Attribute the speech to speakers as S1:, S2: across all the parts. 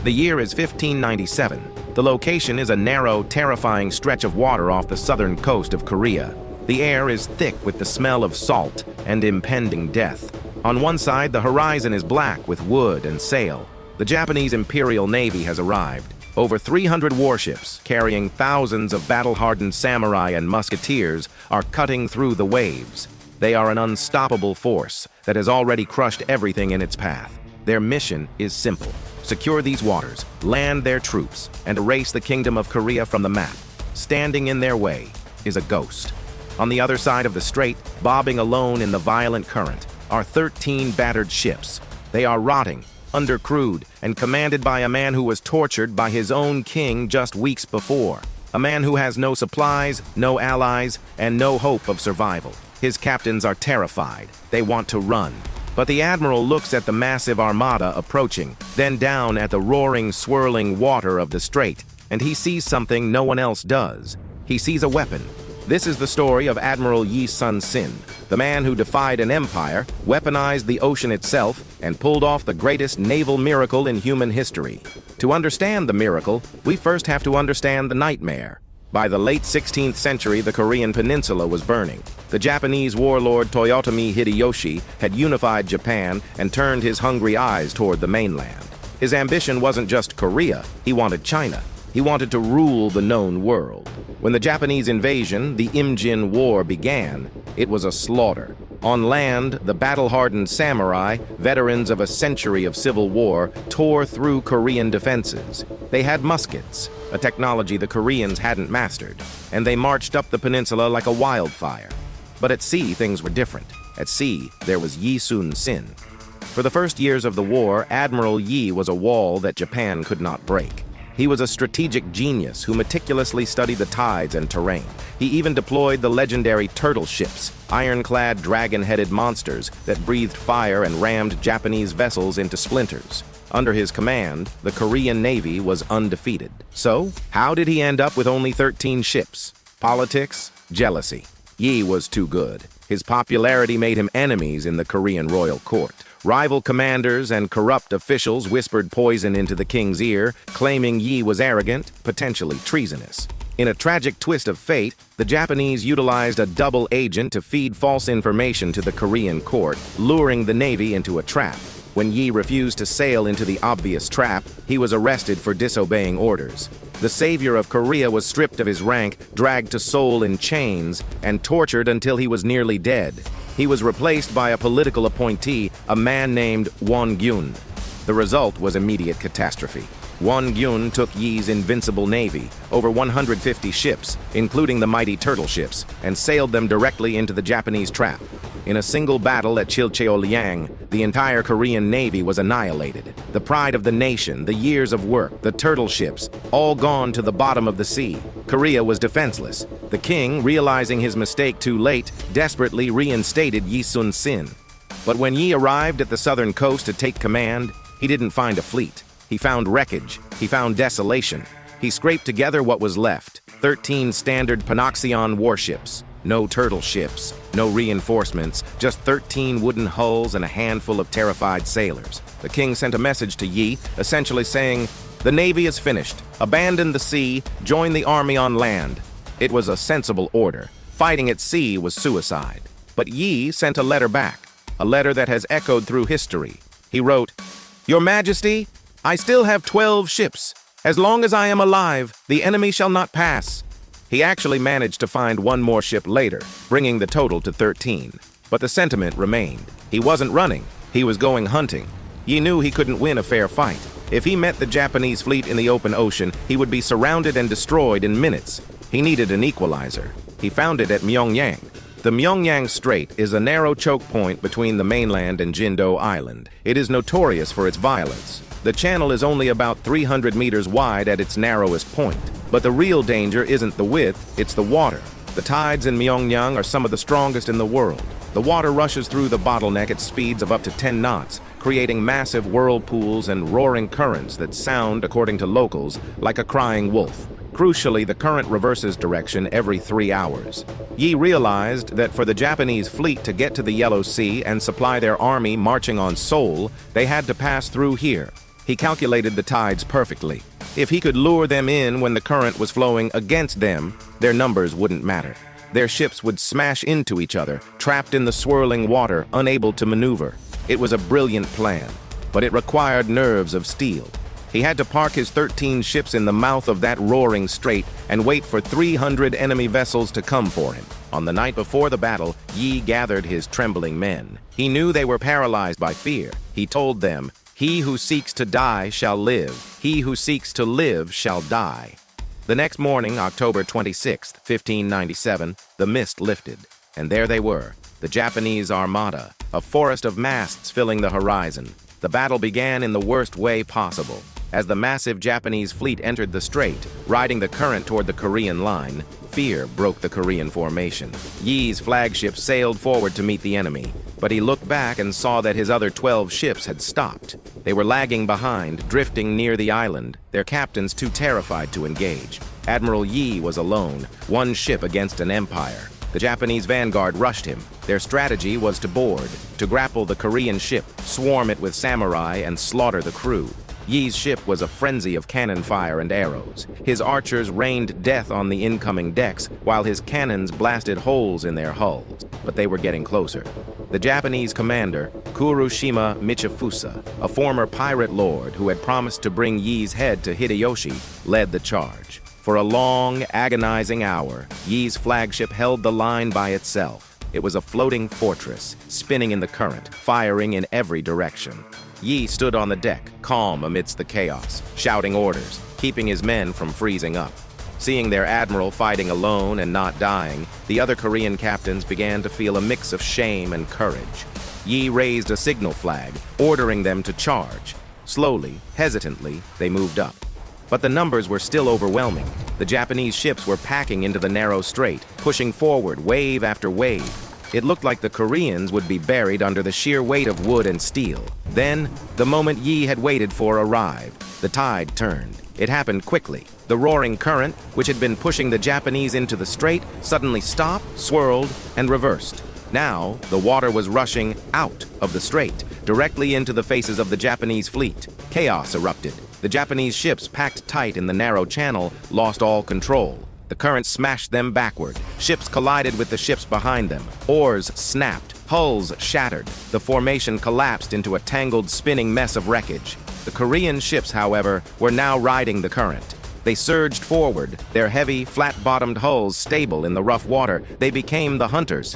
S1: The year is 1597. The location is a narrow, terrifying stretch of water off the southern coast of Korea. The air is thick with the smell of salt and impending death. On one side, the horizon is black with wood and sail. The Japanese Imperial Navy has arrived. Over 300 warships, carrying thousands of battle-hardened samurai and musketeers, are cutting through the waves. They are an unstoppable force that has already crushed everything in its path. Their mission is simple: secure these waters, land their troops, and erase the Kingdom of Korea from the map. Standing in their way is a ghost. On the other side of the strait, bobbing alone in the violent current, are 13 battered ships. They are rotting, undercrewed, and commanded by a man who was tortured by his own king just weeks before. A man who has no supplies, no allies, and no hope of survival. His captains are terrified. They want to run. But the admiral looks at the massive armada approaching, then down at the roaring, swirling water of the strait, and he sees something no one else does. He sees a weapon. This is the story of Admiral Yi Sun-sin, the man who defied an empire, weaponized the ocean itself, and pulled off the greatest naval miracle in human history. To understand the miracle, we first have to understand the nightmare. By the late 16th century, the Korean peninsula was burning. The Japanese warlord Toyotomi Hideyoshi had unified Japan and turned his hungry eyes toward the mainland. His ambition wasn't just Korea, he wanted China. He wanted to rule the known world. When the Japanese invasion, the Imjin War, began, it was a slaughter. On land, the battle-hardened samurai, veterans of a century of civil war, tore through Korean defenses. They had muskets, a technology the Koreans hadn't mastered, and they marched up the peninsula like a wildfire. But at sea, things were different. At sea, there was Yi Sun-sin. For the first years of the war, Admiral Yi was a wall that Japan could not break. He was a strategic genius who meticulously studied the tides and terrain. He even deployed the legendary turtle ships, ironclad dragon-headed monsters that breathed fire and rammed Japanese vessels into splinters. Under his command, the Korean Navy was undefeated. So, how did he end up with only 13 ships? Politics? Jealousy. Yi was too good. His popularity made him enemies in the Korean royal court. Rival commanders and corrupt officials whispered poison into the king's ear, claiming Yi was arrogant, potentially treasonous. In a tragic twist of fate, the Japanese utilized a double agent to feed false information to the Korean court, luring the Navy into a trap. When Yi refused to sail into the obvious trap, he was arrested for disobeying orders. The savior of Korea was stripped of his rank, dragged to Seoul in chains, and tortured until he was nearly dead. He was replaced by a political appointee, a man named Won-gyun. The result was immediate catastrophe. Won-gyun took Yi's invincible navy, over 150 ships, including the mighty turtle ships, and sailed them directly into the Japanese trap. In a single battle at Chilcheolyang, the entire Korean Navy was annihilated. The pride of the nation, the years of work, the turtle ships, all gone to the bottom of the sea. Korea was defenseless. The king, realizing his mistake too late, desperately reinstated Yi Sun-sin. But when Yi arrived at the southern coast to take command, he didn't find a fleet. He found wreckage. He found desolation. He scraped together what was left: 13 standard Panoxion warships. No turtle ships, no reinforcements, just 13 wooden hulls and a handful of terrified sailors. The king sent a message to Yi, essentially saying, "The navy is finished. Abandon the sea, join the army on land." It was a sensible order. Fighting at sea was suicide. But Yi sent a letter back, a letter that has echoed through history. He wrote, "Your Majesty, I still have 12 ships. As long as I am alive, the enemy shall not pass." He actually managed to find one more ship later, bringing the total to 13. But the sentiment remained. He wasn't running. He was going hunting. Yi knew he couldn't win a fair fight. If he met the Japanese fleet in the open ocean, he would be surrounded and destroyed in minutes. He needed an equalizer. He found it at Myeongnyang. The Myeongnyang Strait is a narrow choke point between the mainland and Jindo Island. It is notorious for its violence. The channel is only about 300 meters wide at its narrowest point. But the real danger isn't the width, it's the water. The tides in Myeongnyang are some of the strongest in the world. The water rushes through the bottleneck at speeds of up to 10 knots, creating massive whirlpools and roaring currents that sound, according to locals, like a crying wolf. Crucially, the current reverses direction every 3 hours. Yi realized that for the Japanese fleet to get to the Yellow Sea and supply their army marching on Seoul, they had to pass through here. He calculated the tides perfectly. If he could lure them in when the current was flowing against them, their numbers wouldn't matter. Their ships would smash into each other, trapped in the swirling water, unable to maneuver. It was a brilliant plan, but it required nerves of steel. He had to park his 13 ships in the mouth of that roaring strait and wait for 300 enemy vessels to come for him. On the night before the battle, Yi gathered his trembling men. He knew they were paralyzed by fear. He told them, "He who seeks to die shall live. He who seeks to live shall die." The next morning, October 26, 1597, the mist lifted, and there they were, the Japanese armada, a forest of masts filling the horizon. The battle began in the worst way possible. As the massive Japanese fleet entered the strait, riding the current toward the Korean line, fear broke the Korean formation. Yi's flagship sailed forward to meet the enemy, but he looked back and saw that his other 12 ships had stopped. They were lagging behind, drifting near the island, their captains too terrified to engage. Admiral Yi was alone, one ship against an empire. The Japanese vanguard rushed him. Their strategy was to board, to grapple the Korean ship, swarm it with samurai, and slaughter the crew. Yi's ship was a frenzy of cannon fire and arrows. His archers rained death on the incoming decks, while his cannons blasted holes in their hulls. But they were getting closer. The Japanese commander, Kuroshima Michifusa, a former pirate lord who had promised to bring Yi's head to Hideyoshi, led the charge. For a long, agonizing hour, Yi's flagship held the line by itself. It was a floating fortress, spinning in the current, firing in every direction. Yi stood on the deck, calm amidst the chaos, shouting orders, keeping his men from freezing up. Seeing their admiral fighting alone and not dying, the other Korean captains began to feel a mix of shame and courage. Yi raised a signal flag, ordering them to charge. Slowly, hesitantly, they moved up. But the numbers were still overwhelming. The Japanese ships were packing into the narrow strait, pushing forward wave after wave. It looked like the Koreans would be buried under the sheer weight of wood and steel. Then, the moment Yi had waited for arrived. The tide turned. It happened quickly. The roaring current, which had been pushing the Japanese into the strait, suddenly stopped, swirled, and reversed. Now, the water was rushing out of the strait, directly into the faces of the Japanese fleet. Chaos erupted. The Japanese ships, packed tight in the narrow channel, lost all control. The current smashed them backward. Ships collided with the ships behind them. Oars snapped. Hulls shattered. The formation collapsed into a tangled, spinning mess of wreckage. The Korean ships, however, were now riding the current. They surged forward, their heavy, flat-bottomed hulls stable in the rough water. They became the hunters.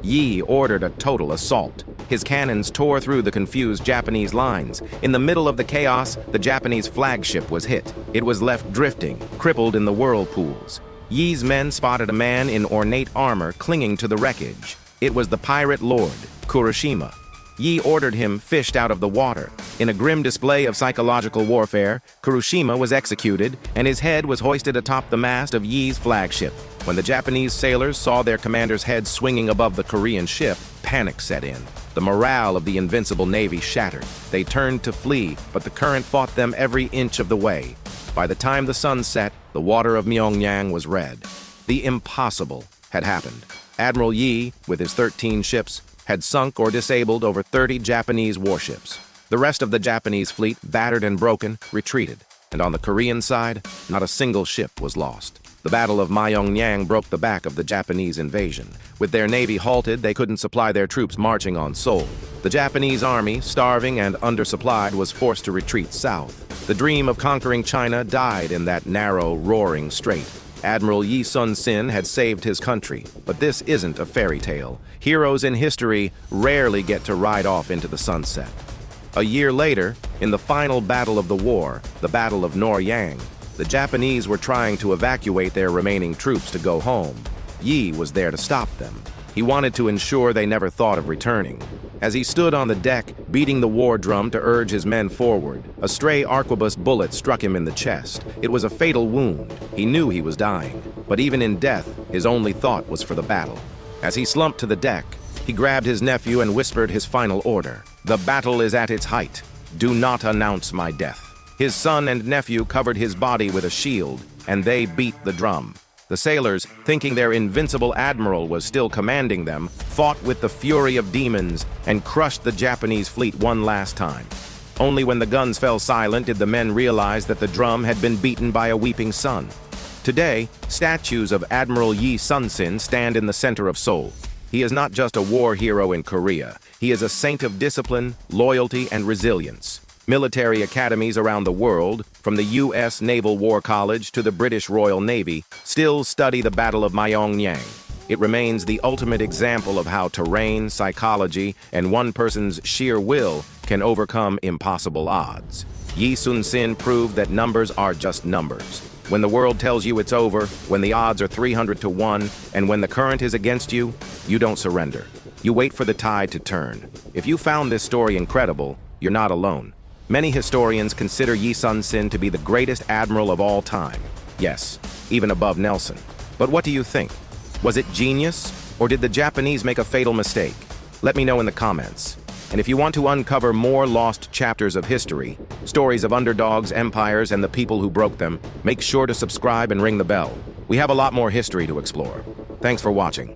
S1: Yi ordered a total assault. His cannons tore through the confused Japanese lines. In the middle of the chaos, the Japanese flagship was hit. It was left drifting, crippled in the whirlpools. Yi's men spotted a man in ornate armor clinging to the wreckage. It was the pirate lord, Kuroshima. Yi ordered him fished out of the water. In a grim display of psychological warfare, Kuroshima was executed, and his head was hoisted atop the mast of Yi's flagship. When the Japanese sailors saw their commander's head swinging above the Korean ship, panic set in. The morale of the invincible navy shattered. They turned to flee, but the current fought them every inch of the way. By the time the sun set, the water of Myeongnyang was red. The impossible had happened. Admiral Yi, with his 13 ships, had sunk or disabled over 30 Japanese warships. The rest of the Japanese fleet, battered and broken, retreated. And on the Korean side, not a single ship was lost. The Battle of Myeongnyang broke the back of the Japanese invasion. With their navy halted, they couldn't supply their troops marching on Seoul. The Japanese army, starving and undersupplied, was forced to retreat south. The dream of conquering China died in that narrow, roaring strait. Admiral Yi Sun-sin had saved his country, but this isn't a fairy tale. Heroes in history rarely get to ride off into the sunset. A year later, in the final battle of the war, the Battle of Myeongnyang, the Japanese were trying to evacuate their remaining troops to go home. Yi was there to stop them. He wanted to ensure they never thought of returning. As he stood on the deck, beating the war drum to urge his men forward, a stray arquebus bullet struck him in the chest. It was a fatal wound. He knew he was dying, but even in death, his only thought was for the battle. As he slumped to the deck, he grabbed his nephew and whispered his final order. "The battle is at its height. Do not announce my death." His son and nephew covered his body with a shield, and they beat the drum. The sailors, thinking their invincible admiral was still commanding them, fought with the fury of demons and crushed the Japanese fleet one last time. Only when the guns fell silent did the men realize that the drum had been beaten by a weeping sun. Today, statues of Admiral Yi Sun-sin stand in the center of Seoul. He is not just a war hero in Korea. He is a saint of discipline, loyalty, and resilience. Military academies around the world, from the U.S. Naval War College to the British Royal Navy, still study the Battle of Myeongnyang. It remains the ultimate example of how terrain, psychology, and one person's sheer will can overcome impossible odds. Yi Sun-sin proved that numbers are just numbers. When the world tells you it's over, when the odds are 300 to 1, and when the current is against you, you don't surrender. You wait for the tide to turn. If you found this story incredible, you're not alone. Many historians consider Yi Sun-sin to be the greatest admiral of all time. Yes, even above Nelson. But what do you think? Was it genius, or did the Japanese make a fatal mistake? Let me know in the comments. And if you want to uncover more lost chapters of history, stories of underdogs, empires, and the people who broke them, make sure to subscribe and ring the bell. We have a lot more history to explore. Thanks for watching.